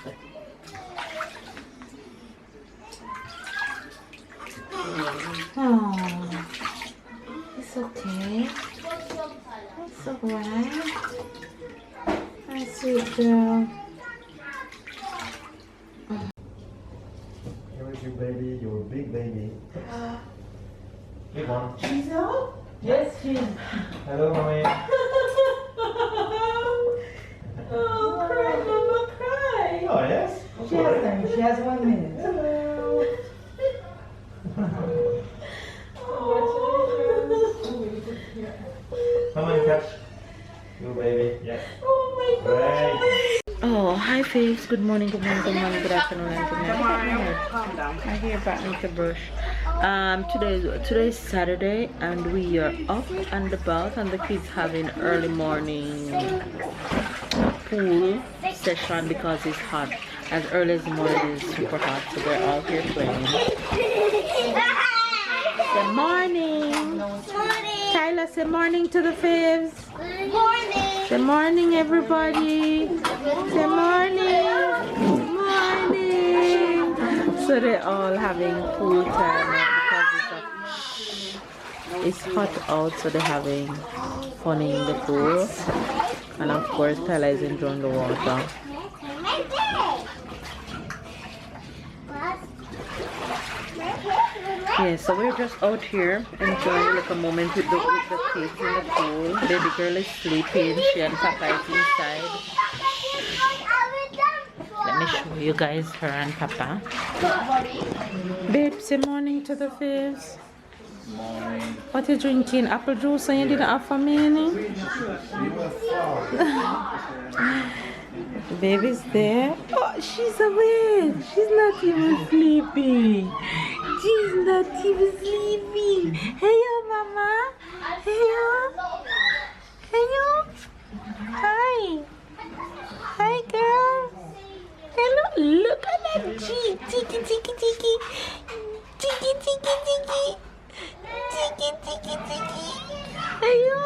Oh, it's okay. It's alright. My sweet girl. Here is your baby, your big baby. Big one. She's out? Yes, she is. Hello, mommy. Oh, cry, mama, cry. Oh, yes? She has time. She has 1 minute. Hello. Come on, catch. Your baby. Yes. Oh my God. Great. Oh, hi Faves. Good morning, good afternoon, and good night. Calm down. I hear back need to brush. Today's Saturday and we are up and about and the kids having early morning pool session because it's hot. As early as the morning it is super hot, so they're all here playing. Good morning. Tyler, say morning to the Faves. Good morning. Good morning, everybody. Good morning. Good morning. So they're all having pool time because it's hot out, so they're having fun in the pool. And of course, Tyler is enjoying the water. Yeah, so we're just out here enjoying like a moment with the kids in the pool. Baby girl is sleeping. She and Papa is inside. Let me show you guys her and Papa. Babe, say morning to the Faves. Morning. What are you drinking? Apple juice and you didn't have for me? Baby's there. Oh, she's awake. She's not even sleeping. She's not even sleeping. Hey, yo, mama. Hey, yo. Hey, yo. Hi. Hi, girl. Hello. Look at that cheek. Tiki, tiki, tiki. Tiki, tiki, tiki. Tiki, tiki, tiki. Hey, yo.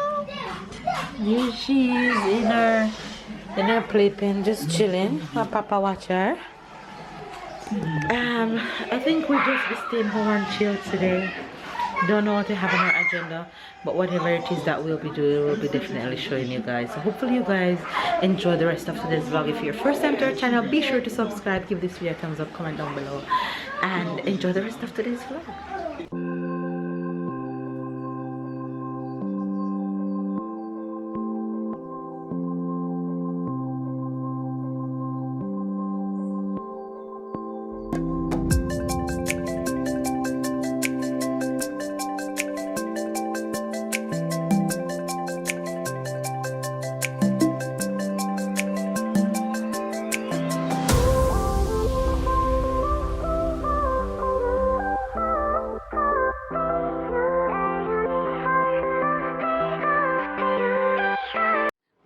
Here she is in her playpen, just chilling while Papa watch her. I think we'll just be staying home and chill today. Don't know what to have on our agenda, but whatever it is that we'll be doing, we'll be definitely showing you guys. So hopefully you guys enjoy the rest of today's vlog. If you're first time to our channel, be sure to subscribe, give this video a thumbs up, comment down below, and enjoy the rest of today's vlog.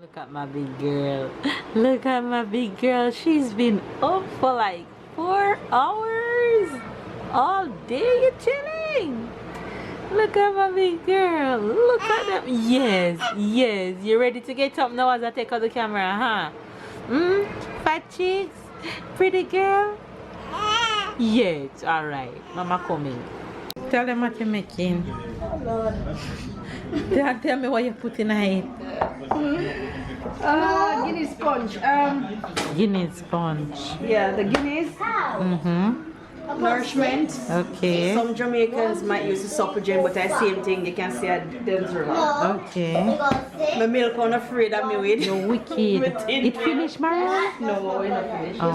Look at my big girl. Look at my big girl. She's been up for like 4 hours. All day you're chilling. Look at my big girl. Look at them. Yes, yes. You ready to get up now as I take out the camera, huh? Fat cheeks? Pretty girl? Yes, alright. Mama coming. Tell them what you're making. Tell me what you're putting in it. Guinea sponge. Guinea sponge. Yeah, the guineas. Nourishment. Okay. Some Jamaicans might use the supper gin, but the same thing you can see at Delaveaus. Okay. My milk I'm afraid of me with. You're wicked. It finished, Marion? No, we're not finished. Oh.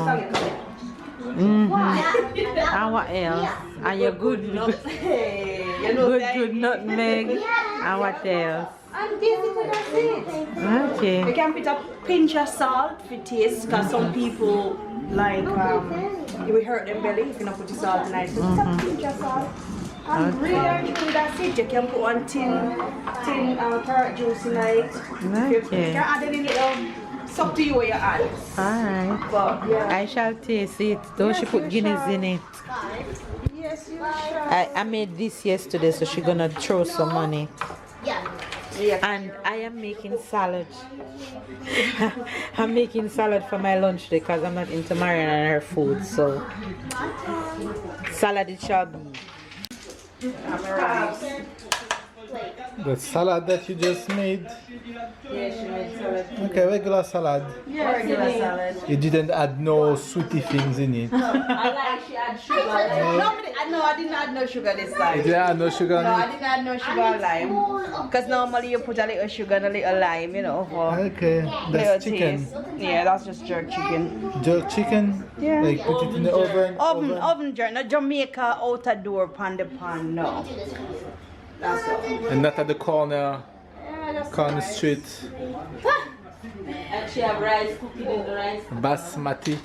And what else? And your good, Hey, you know good nutmeg. And what else? And basically that's it. Okay. You can put a pinch of salt for taste, because some people like it will hurt them belly if you don't put the salt in it. So just a pinch of salt. And really, that's it. You can put one tin carrot juice in it. You can add any little. It's up to you what you add. Alright. But yeah. I shall taste it. Though she put guineas in it. Yes, you shall. I made this yesterday, so she's gonna throw some money. Yeah. And I am making salad. I'm making salad for my lunch today because I'm not into Marian and her food. So salad it shall be. The salad that you just made? Yeah, she made salad. Okay, regular salad. Yeah, regular salad. You didn't add no sweetie things in it. I like she had sugar. No, I didn't add no sugar this time. You didn't add no sugar in No, I it? didn't add no sugar or lime. Because normally you put a little sugar and a little lime, you know, for Okay, little that's chicken. taste. Yeah, that's just jerk chicken. Jerk chicken? Yeah. Like put it in the oven? Oven jerk, not Jamaica outer door pan the pan, no. That's all. And not at the corner street. And she have rice cooking in the rice. Basmati.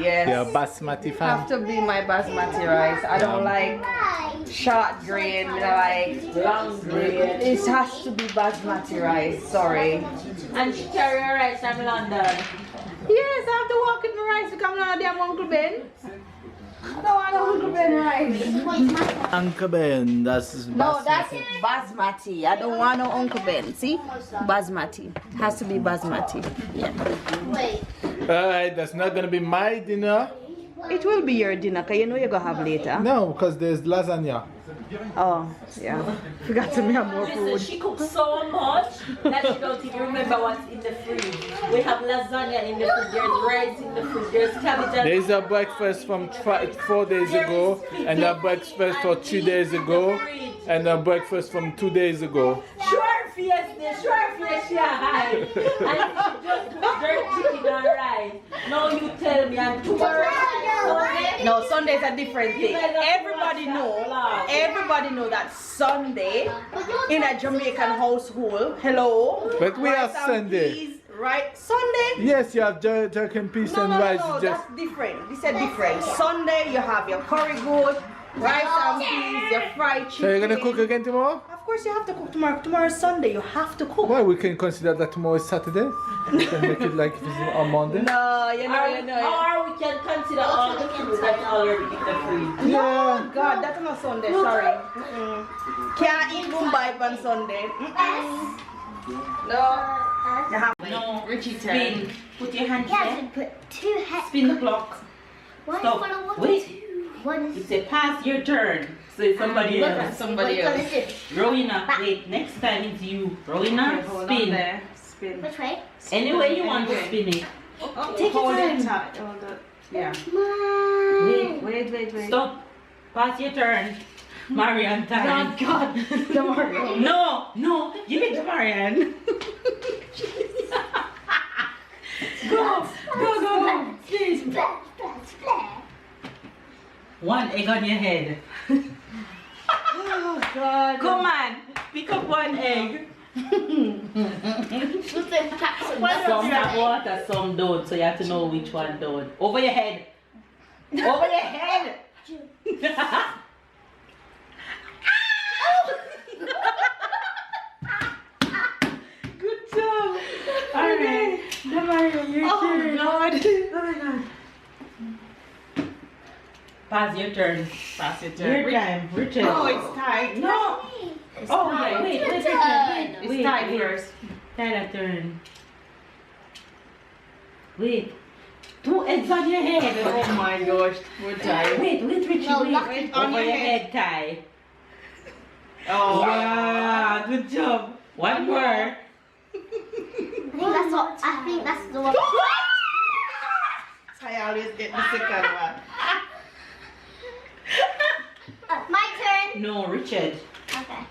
Yes. You're a basmati fan? Have to be my basmati rice. I don't like short grain, I like long grain. It has to be basmati rice, sorry. And she carry her rice from London. Yes, I have to walk with my rice to come down there, Uncle Ben. I don't want Uncle Ben rice. Uncle Ben, that's basmati. No, that's basmati. I don't want no Uncle Ben. See? Basmati. Has to be basmati. Yeah. Alright, that's not gonna be my dinner. It will be your dinner, because you know you're going to have later. No, because there's lasagna. Oh, yeah. Forgot to make more Listen, food. she cooks so much that she don't even remember what's in the fridge. We have lasagna in the fridge, there's rice in the fridge, there's cabbage and There's a breakfast from 4 days ago, and a breakfast for 2 days ago, and a breakfast from 2 days ago. sure fiesta, hi. And she just cooked jerk chicken and rice. Now you tell me, and tomorrow Sunday. No, Sunday is a different thing. Everybody know that Sunday in a Jamaican household, hello. But we have rice and Sunday. peas, right? Sunday? Yes, you have jerk and peas and rice. No, Just that's different. This is different. Sunday you have your curry goat, rice and peas, your fried chicken. so you're gonna cook again tomorrow? Of course you have to cook tomorrow. Tomorrow is Sunday. You have to cook. Well, we can consider that tomorrow is Saturday. We can make it like if it's on Monday. No, you know. Or we can consider all the food that's already in the fridge. Yeah. Oh God, that's not Sunday. Sorry. Can't eat Mumbai on Sunday. No. You have No, Richie spin. Put your hand here. Put two heads. Spin the clock. One Stop. is one. Wait. One You is say pass your turn. So it's somebody look else. at somebody else. Rowena, wait, next time it's you. Rowena, Hold on spin. there. Spin. which way? Any way you want to spin it. Take hold it tight. Hold it. Yeah. Wait. Stop. Pass your turn. Marian time. God. Don't worry. No. Give it to Marian. Go. Please. Splash, splash, splash. One egg on your head. Oh God. Come on. Pick up one egg. Some have water, some don't. So you have to know which one don't. Over your head. Over your head. Good job. Alright. Oh God. Pass your turn. Pass it to Your time. Richard. Oh, it's tight. No. Oh, tight. wait. It's tight first. Tyler turn. Wait. 2 eggs on your head. Oh my gosh, we're tired. Wait, Richard. No, wait. lock it Over on your your head. head tie. Oh. Yeah, good job. One more. I think that's the one. I always get the second one. My turn. No, Richard. Okay.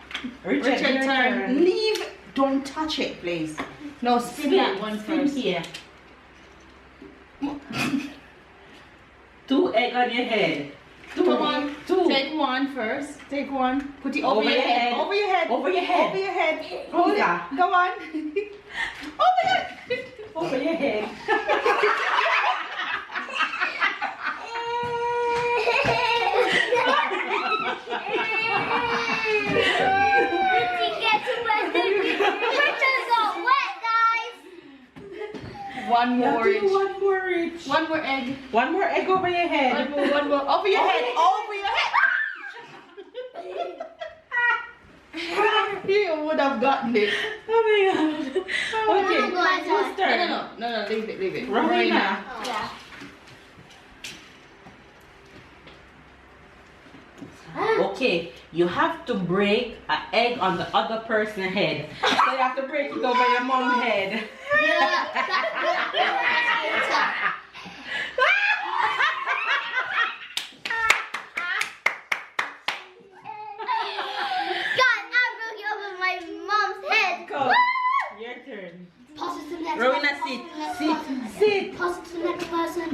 Richard, your turn. Leave. Don't touch it, please. No, spin that one Spin first. here. 2 egg on your head. Come on. Two. Take one first. Take one. Put it over, Over your your head. head. Over your head. Over your head. Over your head. Hold it. Yeah. Go on. Over your head. Over your head. One more each. One more each. One more egg. One more egg over your head. One more. Over your head. Over your head. He would have gotten it. Oh my god. Okay, whose turn? No, leave it. Rowena. Yeah. Okay, you have to break an egg on the other person's head. So you have to break it over your mom's head. Go. Your turn. Pass it to the next Rowena, person. sit. Pass it to the next person.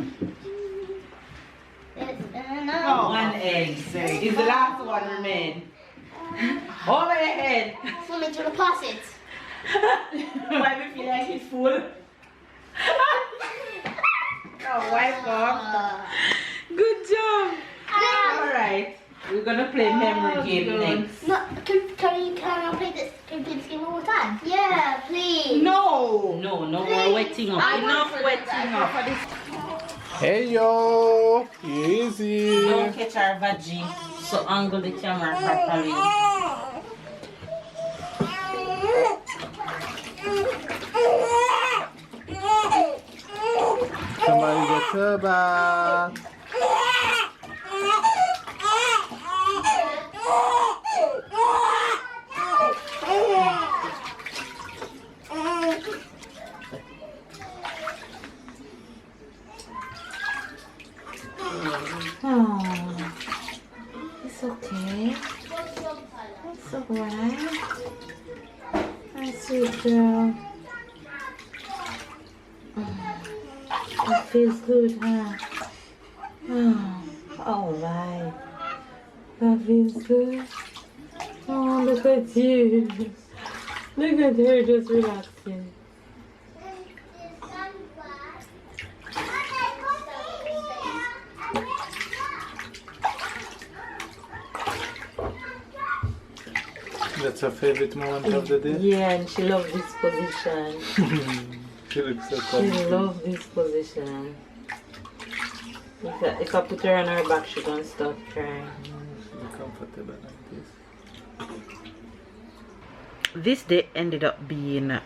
Oh, one egg. Sorry. It's the last one remain. Over your head. For me to pass it. Why we feel like it's full? Oh, wipe off. Good job. Alright. We're gonna play memory game next. No, can I play this? Can we play this game one more time? Yeah, please. No, more wetting up. Enough wetting up. Hey yo, easy. Don't catch our veggie. So angle the camera properly. Somebody get her back. Oh, it's okay. It's alright. My sweet girl. It feels good, huh? Oh, alright. That feels good. Oh, look at you. Look at her just relaxing. That's her favorite moment of the day. Yeah, and she loves this position. She looks so She comfortable. loves this position. If I put her on her back, she's gonna stop crying. Be comfortable like this. This day ended up being a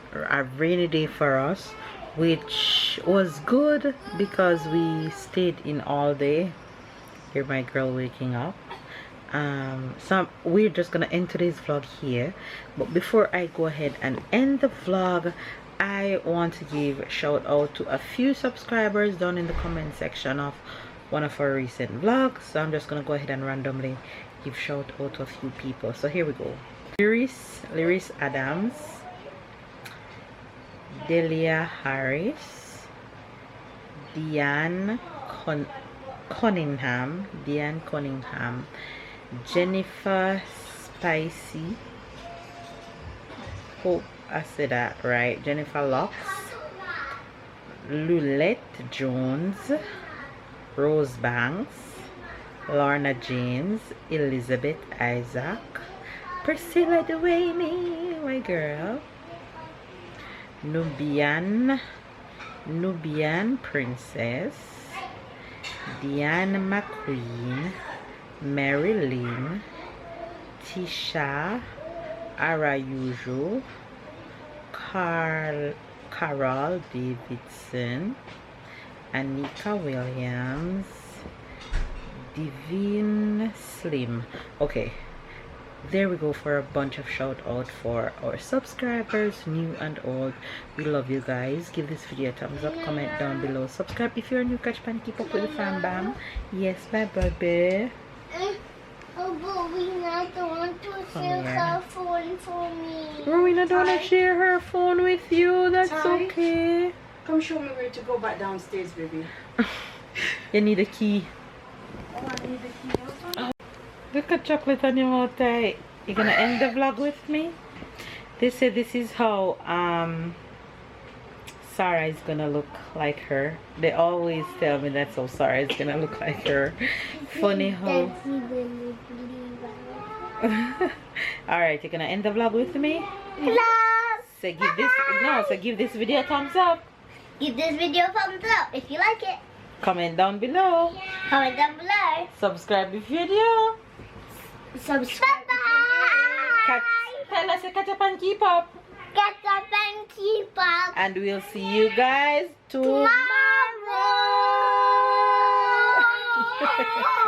rainy day for us, which was good because we stayed in all day. Hear my girl waking up. So we're just gonna end today's vlog here, but before I go ahead and end the vlog, I want to give a shout out to a few subscribers down in the comment section of one of our recent vlogs. So I'm just gonna go ahead and randomly give shout out to a few people. So here we go. Lyris Adams, Delia Harris, Diane Cunningham, Jennifer Spicy, hope I said that right, Jennifer Locks, Lulette Jones, Rose Banks, Lorna James, Elizabeth Isaac, Priscilla Dewaney, my girl, Nubian Princess, Diane McQueen, Marilyn, Tisha Arayujo, Carol Davidson, Anika Williams, Divine Slim. Okay, there we go for a bunch of shout out for our subscribers, new and old. We love you guys. Give this video a thumbs up, comment down below, subscribe if you're new, catch pan, keep up with the fam bam. Yes, my baby. Oh, but we not want to share her phone for me. Rowena don't want to share her phone with you. That's okay. Come show me where to go back downstairs, baby. You need a key. Oh, I need the key also. Look at chocolate on your mouth. You gonna end the vlog with me? They say this is how Sarah is gonna look like her. They always tell me that's how Sarah is gonna look like her. Funny how. Alright, you're gonna end the vlog with me? Love. So give this video a thumbs up. Give this video a thumbs up if you like it. Comment down below. Comment down below. Subscribe if you do. Subscribe. Bye. Tell us, catch up and keep up. Get up and keep up. And we'll see you guys tomorrow. Tomorrow.